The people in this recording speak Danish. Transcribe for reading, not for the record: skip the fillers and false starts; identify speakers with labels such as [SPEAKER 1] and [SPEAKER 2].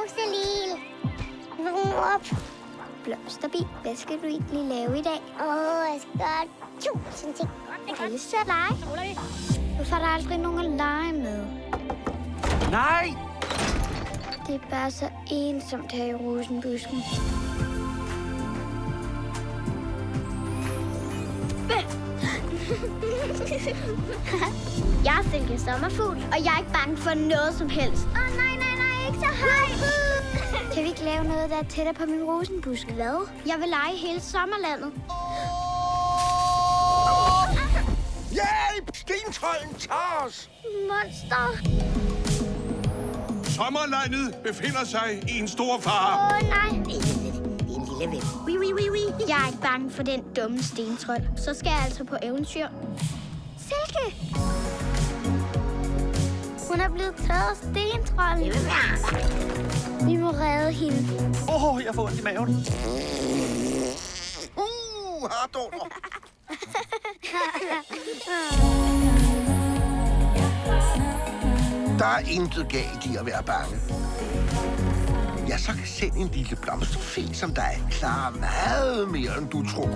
[SPEAKER 1] Rosalil. Vågn op. Blomsterbi, hvad skal du egentlig lave i dag? Jeg skal gøre 1000 ting. Jeg har lyst til at lege. Hvorfor er der aldrig nogen at lege med?
[SPEAKER 2] Nej!
[SPEAKER 1] Det er bare så ensomt her i rosenbusken. Jeg er Silke Sommerfugl, og jeg er ikke bange for noget som helst. Nej, ikke så højt. Kan vi ikke lave noget, der er tættere på min rosenbusk? Hvad? Jeg vil lege hele sommerlandet.
[SPEAKER 2] Hjælp! Stentrolden tager os!
[SPEAKER 1] Monster!
[SPEAKER 3] Sommerlandet befinder sig i en stor fare.
[SPEAKER 1] Nej.
[SPEAKER 4] Det er en lille ven.
[SPEAKER 1] Jeg er ikke bange for den dumme stentrold. Så skal jeg altså på eventyr. Silke! Hun er blevet taget af stentrolden. Vi må redde hende.
[SPEAKER 2] Jeg får ondt i maven.
[SPEAKER 5] Hardover. Der er intet galt i at være bange. Ja, så kan selv en lille blomsterfe som dig klare meget mere, end du tror.